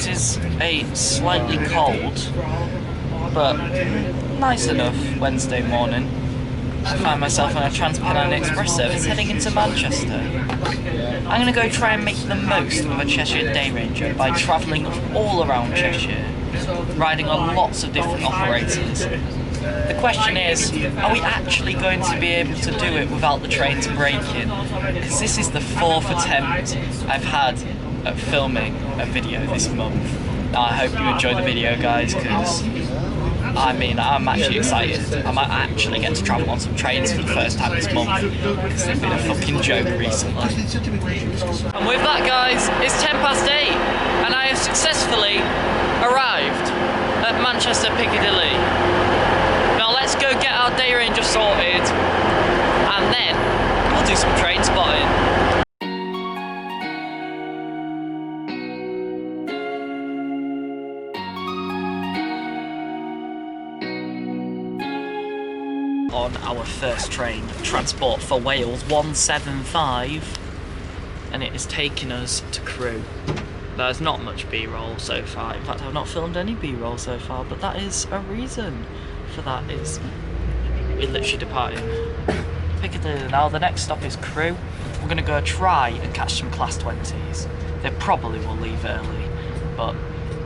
It is a slightly cold, but nice enough Wednesday morning. I find myself on a Transpennine Express service heading into Manchester. I'm going to go try and make the most of a Cheshire Day Ranger by travelling all around Cheshire, riding on lots of different operators. The question is, are we actually going to be able to do it without the trains breaking? Because this is the 4th attempt I've had at filming a video this month. Now, I hope you enjoy the video, guys, because I mean, I'm actually excited. I might actually get to travel on some trains for the first time this month, because they've been a fucking joke recently. And with that, guys, it's 8:10 and I have successfully arrived at Manchester Piccadilly. Now let's go get our Day Ranger sorted, and then we'll do some train spotting. On our first train, Transport for Wales 175, and it is taking us to Crewe. There's not much B-roll so far. In fact, I've not filmed any B-roll so far, but that is a reason for that. Is we're literally departing Piccadilly now. The next stop is Crewe. We're going to go try and catch some Class 20s. They probably will leave early, but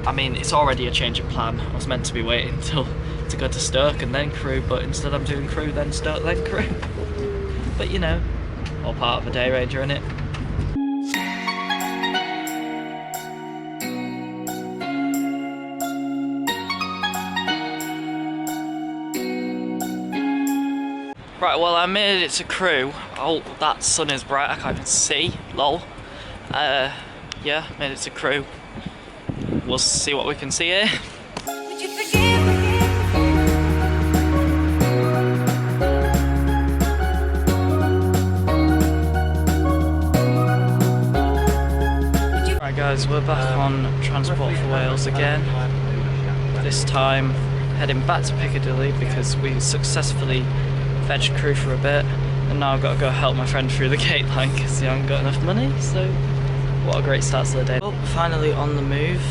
I mean, it's already a change of plan. I was meant to be waiting to go to Stoke and then Crewe, but instead I'm doing Crewe, then Stoke, then Crewe. But you know, all part of a Day Ranger, innit? Right, well, I made it to Crewe. Oh, that sun is bright, I can't even see, lol. Yeah, made it to Crewe. We'll see what we can see here. Right guys, we're back on Transport for Wales again. This time heading back to Piccadilly because we successfully fetched Crewe for a bit, and now I've got to go help my friend through the gate line because he hasn't got enough money, so what a great start to the day. Well, finally on the move.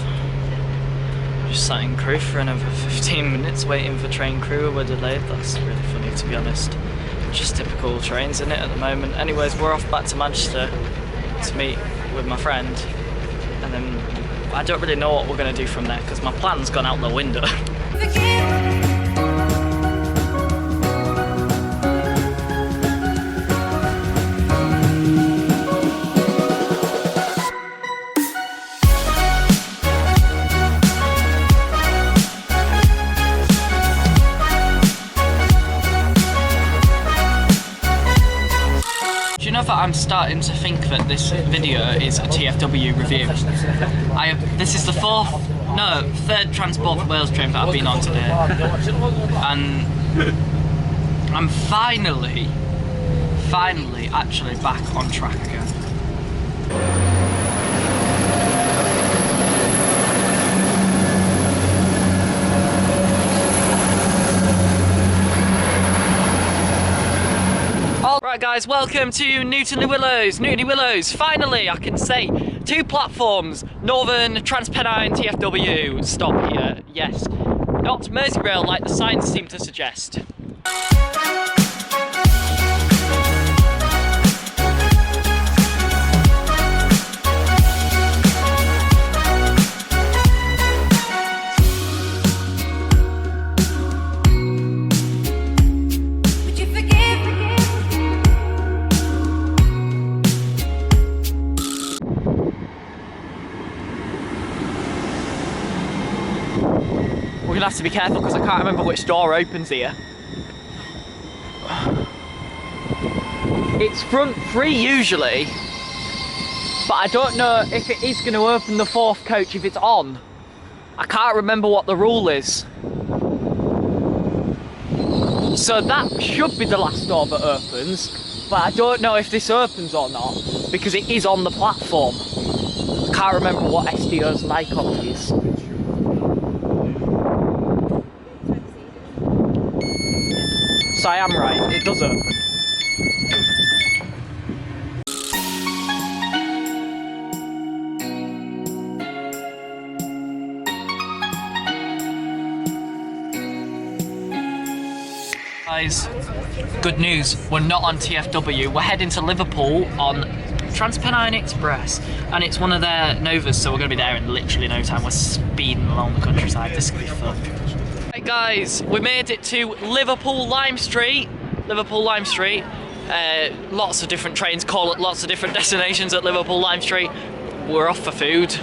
Just sat in Crewe for another 15 minutes waiting for train Crewe. We're delayed. That's really funny, to be honest. Just typical trains in it at the moment. Anyways, we're off back to Manchester to meet with my friend, and then I don't really know what we're going to do from there because my plan's gone out the window. I'm starting to think that this video is a TFW review. This is the third Transport for Wales train that I've been on today, and I'm finally actually back on track again. Right guys, welcome to 𝗬𝗏𝗬𝗀𝗀 Willows. Finally, I can say 2 platforms, Northern Transpennine TFW stop here. Yes, not Merseyrail like the signs seem to suggest. We're gonna have to be careful because I can't remember which door opens here. It's front 3 usually, but I don't know if it is gonna open the 4th coach if it's on. I can't remember what the rule is. So that should be the last door that opens, but I don't know if this opens or not because it is on the platform. I can't remember what SDO's like on these. So I am right, it does open. Guys, good news, we're not on TFW, we're heading to Liverpool on Transpennine Express, and it's one of their Novas, so we're going to be there in literally no time. We're speeding along the countryside, this could be fun. Right guys, we made it to Liverpool Lime Street. Lots of different trains call at lots of different destinations at Liverpool Lime Street. We're off for food.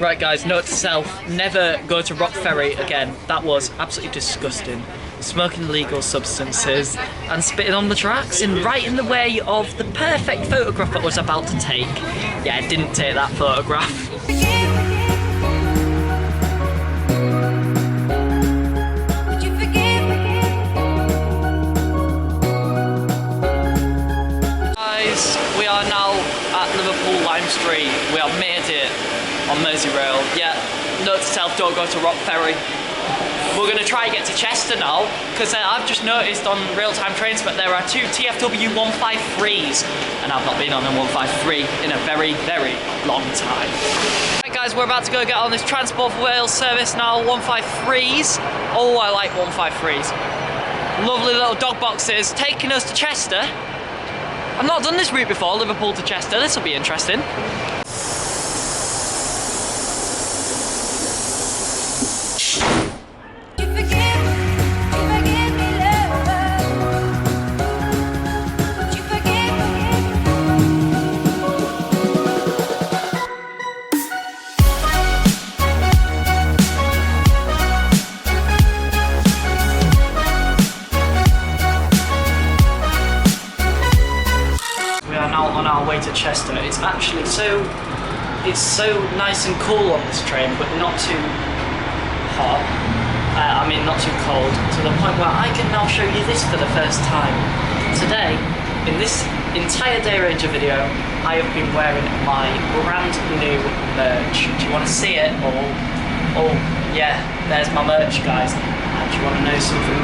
Right guys, note to self, never go to Rock Ferry again. That was absolutely disgusting. Smoking illegal substances and spitting on the tracks and right in the way of the perfect photograph I was about to take. Yeah, I didn't take that photograph. Guys, we are now at Liverpool Lime Street. We have made it on Merseyrail. Yeah, note to self, don't go to Rock Ferry. We're going to try and get to Chester now, because I've just noticed on real-time Trainspotter there are 2 TFW 153s, and I've not been on a 153 in a very, very long time. Right guys, we're about to go get on this Transport for Wales service now, 153s. Oh, I like 153s. Lovely little dog boxes, taking us to Chester. I've not done this route before, Liverpool to Chester, this will be interesting. On our way to Chester. It's actually so nice and cool on this train, but not too hot. I mean, not too cold, to the point where I can now show you this for the first time. Today, in this entire Day Ranger video, I have been wearing my brand new merch. Do you want to see it? Oh yeah, there's my merch, guys. And do you want to know something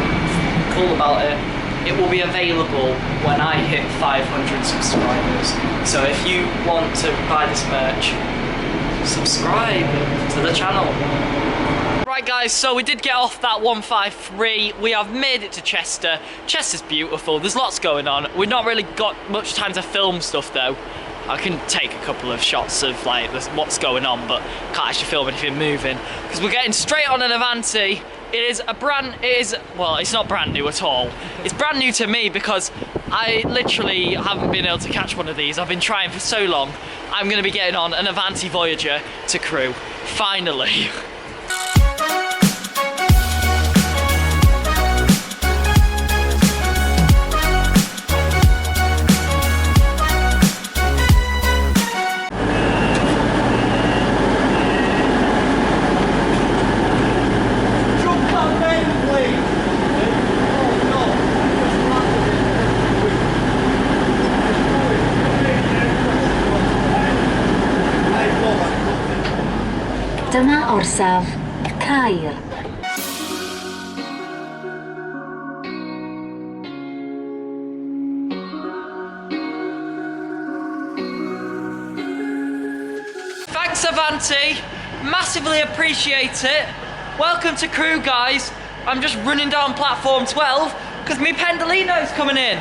cool about it? It will be available when I hit 500 subscribers. So if you want to buy this merch, subscribe to the channel. Right guys, so we did get off that 153. We have made it to Chester. Chester's beautiful, there's lots going on. We've not really got much time to film stuff though. I can take a couple of shots of like what's going on, but can't actually film anything moving. Because we're getting straight on an Avanti. Well, it's not brand new at all. It's brand new to me because I literally haven't been able to catch one of these. I've been trying for so long. I'm going to be getting on an Avanti Voyager to Crewe. Finally. 𝗬𝗵𝗲𝗀𝗀𝗃𝗀𝗃. Thanks Avanti, massively appreciate it. Welcome to Crewe guys. I'm just running down platform 12 because me Pendolino's coming in.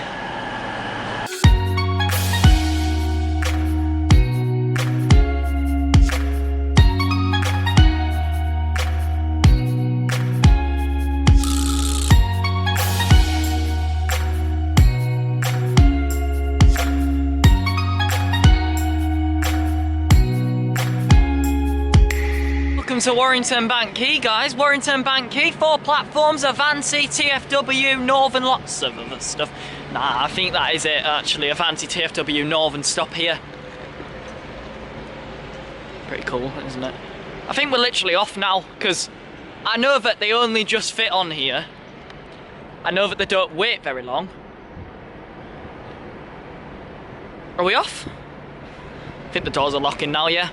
To Warrington Bank Quay guys, Warrington Bank Quay, 4 platforms, Avanti, TFW, Northern, lots of other stuff. Nah, I think that is it actually, Avanti, TFW, Northern stop here. Pretty cool, isn't it? I think we're literally off now, because I know that they only just fit on here. I know that they don't wait very long. Are we off? I think the doors are locking now, yeah?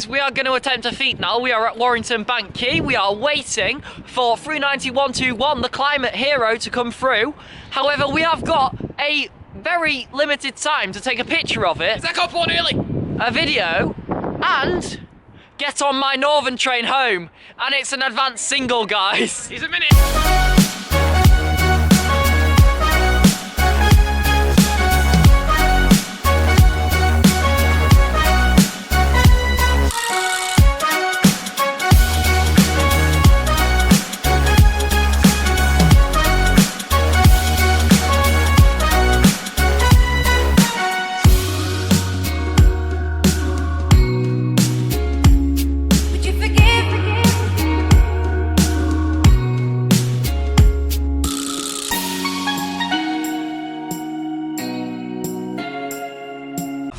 We are going to attempt a feat now. We are at Warrington Bank Quay. We are waiting for 𝗏𝗏𝗏𝗏 𝗏𝗏, the climate hero, to come through. However, we have got a very limited time to take a picture of it, a video, and get on my northern train home. And it's an advanced single, guys. He's a minute.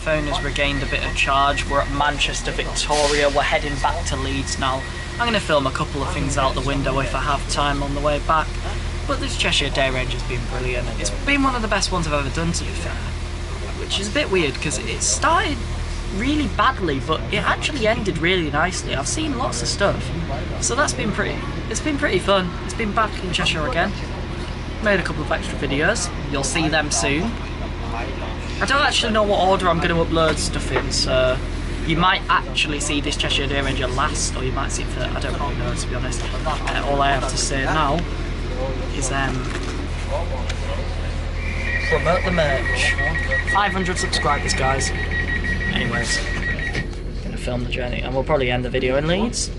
Phone has regained a bit of charge. We're at Manchester, Victoria. We're heading back to Leeds now. I'm going to film a couple of things out the window if I have time on the way back. But this Cheshire Day Ranger has been brilliant. It's been one of the best ones I've ever done, to be fair. Which is a bit weird because it started really badly, but it actually ended really nicely. I've seen lots of stuff. So it's been pretty fun. It's been back in Cheshire again. Made a couple of extra videos. You'll see them soon. I don't actually know what order I'm going to upload stuff in, so you might actually see this Cheshire Day Ranger last, or you might see it for, I don't really know, to be honest. All I have to say now is promote the merch. 500 subscribers, guys. Anyways, gonna film the journey, and we'll probably end the video in Leeds.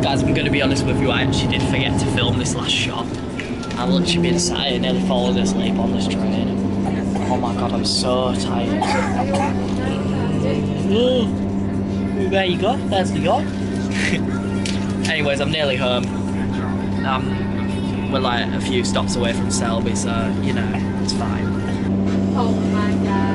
Guys, I'm going to be honest with you, I actually did forget to film this last shot. I've literally been sat here nearly falling asleep on this train. Oh my god, I'm so tired. There you go, there's the yacht. Anyways, I'm nearly home. We're like a few stops away from Selby, so, you know, it's fine. Oh my god.